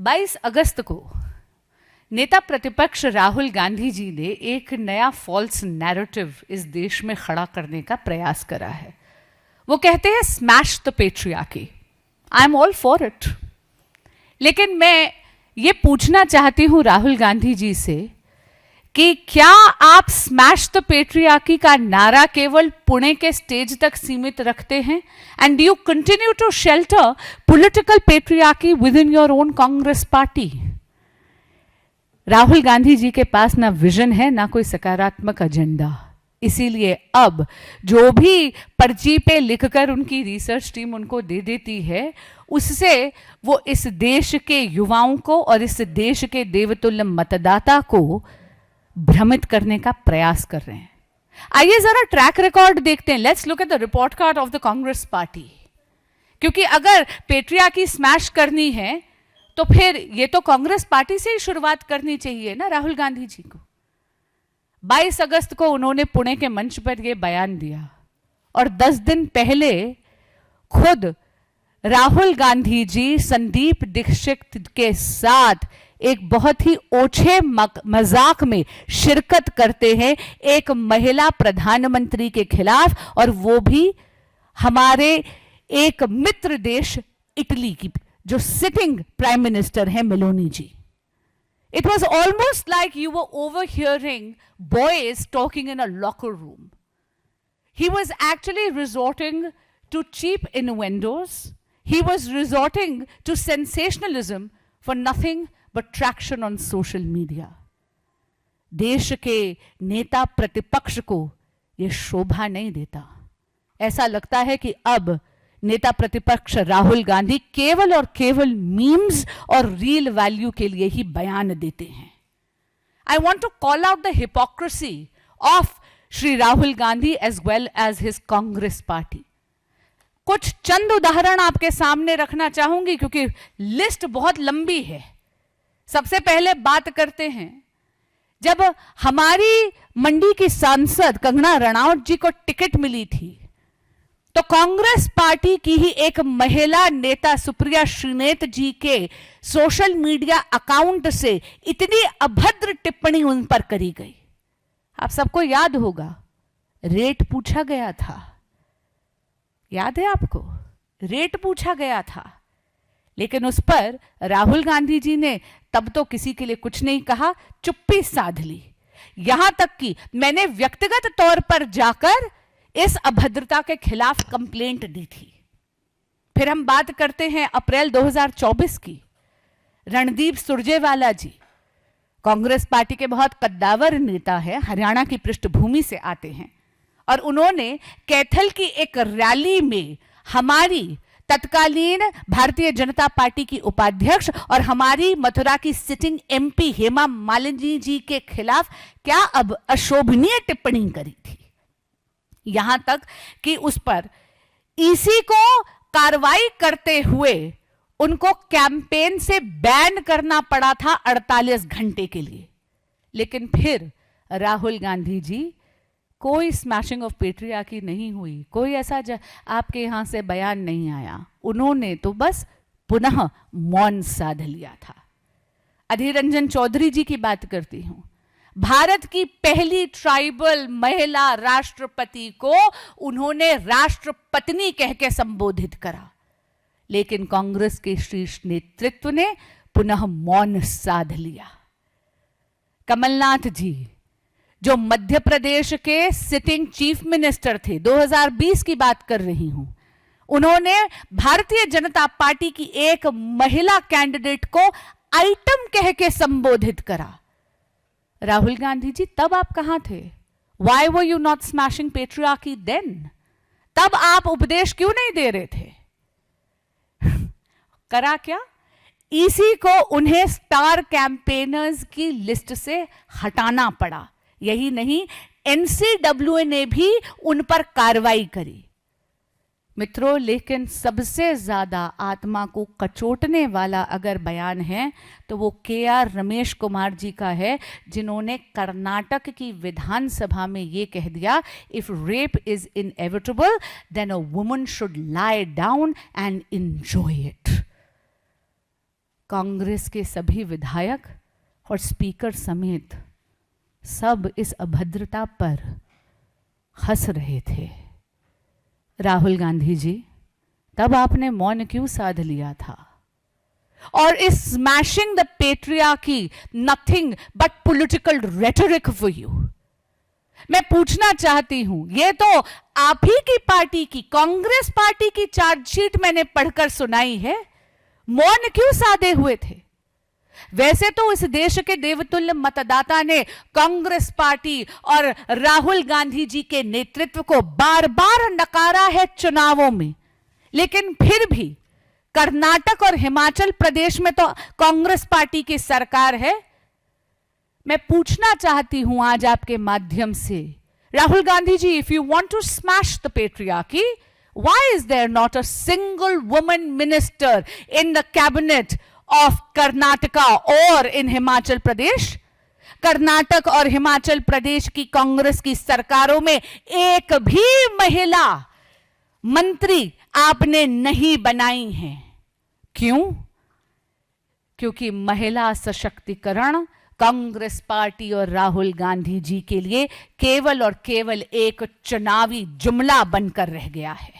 22 अगस्त को नेता प्रतिपक्ष राहुल गांधी जी ने एक नया फॉल्स नैरेटिव इस देश में खड़ा करने का प्रयास करा है। वो कहते हैं smash the patriarchy. I am all for it, लेकिन मैं ये पूछना चाहती हूं राहुल गांधी जी से कि क्या आप स्मैश द पेट्रियार्की का नारा केवल पुणे के स्टेज तक सीमित रखते हैं, and do you continue to shelter political patriarchy within your own Congress party? Rahul Gandhi ji के पास ना विजन है ना कोई सकारात्मक एजेंडा, इसीलिए अब जो भी पर्ची पे लिखकर उनकी रिसर्च टीम उनको दे देती है, उससे वो इस देश के युवाओं को और इस देश के देवतुल्य मतदाता को भ्रमित करने का प्रयास कर रहे हैं। आइए जरा ट्रैक रिकॉर्ड देखते हैं। Let's look at the report card of the Congress party, क्योंकि अगर पेट्रियार्की स्मैश करनी है तो फिर ये तो कांग्रेस पार्टी से ही शुरुआत करनी चाहिए ना राहुल गांधी जी को। 22 अगस्त को उन्होंने पुणे के मंच पर यह बयान दिया और 10 दिन पहले खुद राहुल गांधी जी संदीप दीक्षित के साथ एक बहुत ही ओछे मजाक में शिरकत करते हैं एक महिला प्रधानमंत्री के खिलाफ, और वो भी हमारे एक मित्र देश इटली की जो सिटिंग प्राइम मिनिस्टर है Meloni ji. It was almost like you were overhearing boys talking in a locker room. He was actually resorting to cheap innuendos. He was resorting to sensationalism for nothing but traction on social media. देश के नेता प्रतिपक्ष को यह शोभा नहीं देता। ऐसा लगता है कि अब नेता प्रतिपक्ष राहुल गांधी केवल और केवल मीम्स और रील वैल्यू के लिए ही बयान देते हैं। I want to call out the hypocrisy of Shri Rahul Gandhi as well as his Congress party. कुछ चंद उदाहरण आपके सामने रखना चाहूंगी क्योंकि लिस्ट बहुत लंबी है। सबसे पहले बात करते हैं, जब हमारी मंडी की सांसद कंगना रनौत जी को टिकट मिली थी तो कांग्रेस पार्टी की ही एक महिला नेता सुप्रिया श्रीनेत जी के सोशल मीडिया अकाउंट से इतनी अभद्र टिप्पणी उन पर करी गई। आप सबको याद होगा, रेट पूछा गया था। याद है आपको? रेट पूछा गया था, लेकिन उस पर राहुल गांधी जी ने तब तो किसी के लिए कुछ नहीं कहा, चुप्पी साध ली। यहां तक कि मैंने व्यक्तिगत तौर पर जाकर इस अभद्रता के खिलाफ कंप्लेंट दी थी। फिर हम बात करते हैं अप्रैल 2024 की। रणदीप सुरजेवाला जी कांग्रेस पार्टी के बहुत कद्दावर नेता है, हरियाणा की पृष्ठभूमि से आते हैं, और उन्होंने कैथल की एक रैली में हमारी तत्कालीन भारतीय जनता पार्टी की उपाध्यक्ष और हमारी मथुरा की सिटिंग एमपी हेमा मालिनी जी के खिलाफ क्या अब अशोभनीय टिप्पणी करी थी। यहां तक कि उस पर ईसी को कार्रवाई करते हुए उनको कैंपेन से बैन करना पड़ा था 48 घंटे के लिए। लेकिन फिर राहुल गांधी जी, कोई स्मैशिंग ऑफ पेट्रियार्की नहीं हुई, कोई ऐसा आपके यहां से बयान नहीं आया। उन्होंने तो बस पुनः मौन साध लिया था। अधीर रंजन चौधरी जी की बात करती हूं। भारत की पहली ट्राइबल महिला राष्ट्रपति को उन्होंने राष्ट्रपत्नी कह के संबोधित करा, लेकिन कांग्रेस के शीर्ष नेतृत्व ने पुनः मौन साध लिया। कमलनाथ जी, जो मध्य प्रदेश के सिटिंग चीफ मिनिस्टर थे, 2020 की बात कर रही हूं, उन्होंने भारतीय जनता पार्टी की एक महिला कैंडिडेट को आइटम कह के संबोधित करा। राहुल गांधी जी, तब आप कहां थे? Why were you not smashing patriarchy then? तब आप उपदेश क्यों नहीं दे रहे थे? करा क्या? ईसी को उन्हें स्टार कैंपेनर्स की लिस्ट से हटाना पड़ा। यही नहीं, एनसीडब्ल्यू ने भी उन पर कार्रवाई करी। मित्रों, लेकिन सबसे ज्यादा आत्मा को कचोटने वाला अगर बयान है तो वो केआर रमेश कुमार जी का है, जिन्होंने कर्नाटक की विधानसभा में ये कह दिया, if rape is inevitable then a woman should lie down and enjoy it. Congress के सभी विधायक और स्पीकर समेत सब इस अभद्रता पर हंस रहे थे। राहुल गांधी जी, तब आपने मौन क्यों साध लिया था? और इस smashing the patriarchy nothing but political rhetoric for you? मैं पूछना चाहती हूं, ये तो आप ही की पार्टी की, कांग्रेस पार्टी की चार्जशीट मैंने पढ़कर सुनाई है, मौन क्यों साधे हुए थे? वैसे तो इस देश के देवतुल्य मतदाता ने कांग्रेस पार्टी और राहुल गांधी जी के नेतृत्व को बार बार नकारा है चुनावों में, लेकिन फिर भी कर्नाटक और हिमाचल प्रदेश में तो कांग्रेस पार्टी की सरकार है। मैं पूछना चाहती हूं आज आपके माध्यम से, Rahul Gandhi ji, if you want to smash the patriarchy, why is there not a single woman minister in the cabinet of Karnataka और इन हिमाचल प्रदेश? कर्नाटक और हिमाचल प्रदेश की कांग्रेस की सरकारों में एक भी महिला मंत्री आपने नहीं बनाई हैं। क्यों? क्योंकि महिला सशक्तिकरण कांग्रेस पार्टी और राहुल गांधी जी के लिए केवल और केवल एक चुनावी जुमला बनकर रह गया है।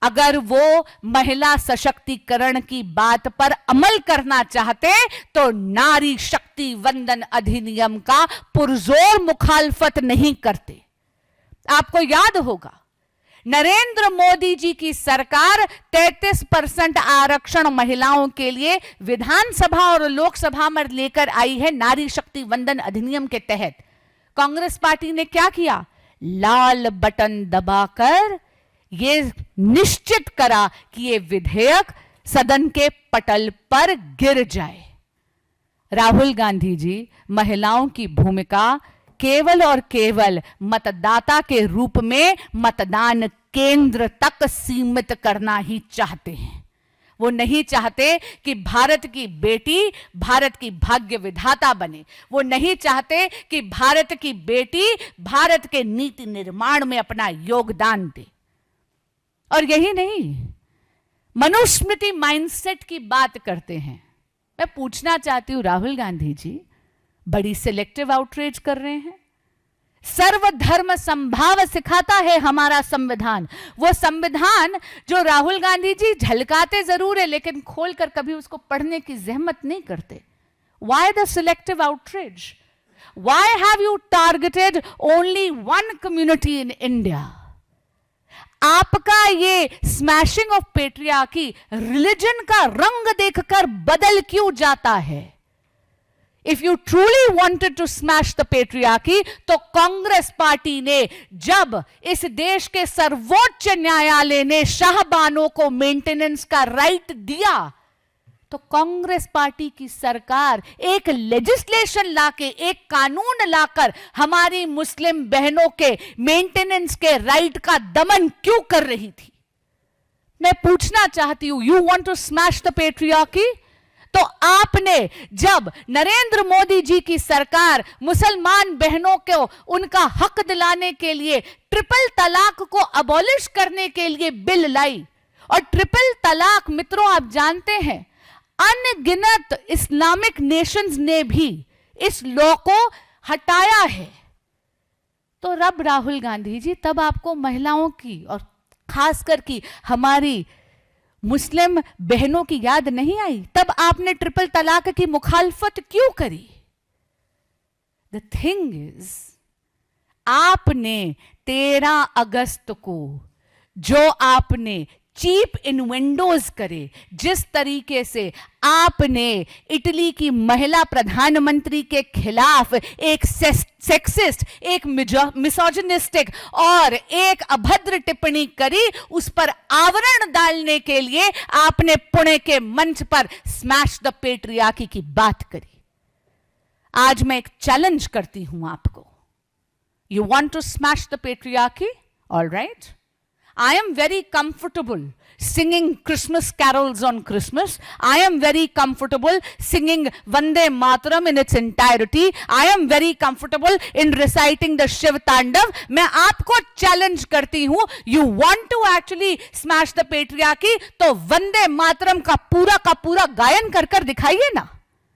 अगर वो महिला सशक्तिकरण की बात पर अमल करना चाहते तो नारी शक्ति वंदन अधिनियम का पुरजोर मुखालफत नहीं करते। आपको याद होगा, नरेंद्र मोदी जी की सरकार 33% आरक्षण महिलाओं के लिए विधानसभा और लोकसभा में लेकर आई है नारी शक्ति वंदन अधिनियम के तहत। कांग्रेस पार्टी ने क्या किया? लाल बटन दबाकर ये निश्चित करा कि ये विधेयक सदन के पटल पर गिर जाए। राहुल गांधी जी महिलाओं की भूमिका केवल और केवल मतदाता के रूप में मतदान केंद्र तक सीमित करना ही चाहते हैं। वो नहीं चाहते कि भारत की बेटी भारत की भाग्य विधाता बने। वो नहीं चाहते कि भारत की बेटी भारत के नीति निर्माण में अपना योगदान दे। और यही नहीं, मनुस्मृति माइंडसेट की बात करते हैं। मैं पूछना चाहती हूं राहुल गांधी जी, बड़ी सिलेक्टिव आउटरीच कर रहे हैं। सर्वधर्म संभाव सिखाता है हमारा संविधान, वो संविधान जो राहुल गांधी जी झलकाते जरूर है लेकिन खोलकर कभी उसको पढ़ने की जहमत नहीं करते। Why the selective outrage? Why have you targeted only one community in India? आपका ये स्मैशिंग ऑफ पेट्रियार्की रिलीजन का रंग देखकर बदल क्यों जाता है? If you truly wanted to smash the patriarchy, तो कांग्रेस पार्टी ने जब इस देश के सर्वोच्च न्यायालय ने शाहबानों को मेंटेनेंस का राइट दिया, तो कांग्रेस पार्टी की सरकार एक लेजिस्लेशन लाके, एक कानून लाकर हमारी मुस्लिम बहनों के मेंटेनेंस के राइट का दमन क्यों कर रही थी? मैं पूछना चाहती हूं, you want to smash the patriarchy? तो आपने जब नरेंद्र मोदी जी की सरकार मुसलमान बहनों को उनका हक दिलाने के लिए ट्रिपल तलाक को अबॉलिश करने के लिए बिल लाई, और ट्रिपल तलाक मित्रों आप जानते हैं अनगिनत इस्लामिक नेशंस ने भी इस लॉ को हटाया है, तो रब राहुल गांधी जी तब आपको महिलाओं की और खासकर की हमारी मुस्लिम बहनों की याद नहीं आई? तब आपने ट्रिपल तलाक की मुखालफत क्यों करी? द थिंग इज, आपने 13 अगस्त को जो आपने चीप इनवेंडोज करे, जिस तरीके से आपने इटली की महिला प्रधानमंत्री के खिलाफ एक सेक्सिस्ट, एक मिसोजिनिस्टिक और एक अभद्र टिप्पणी करी, उस पर आवरण डालने के लिए आपने पुणे के मंच पर स्मैश द पेट्रियार्की की बात करी। आज मैं एक चैलेंज करती हूं आपको। You want to smash the patriarchy? All right, I am very comfortable singing Christmas carols on Christmas. I am very comfortable singing Vande Mataram in its entirety. I am very comfortable in reciting the Shiv Tandav. मैं आपको challenge करती हूँ. You want to actually smash the patriarchy? तो वंदे मातरम का पूरा गायन कर दिखाइए ना.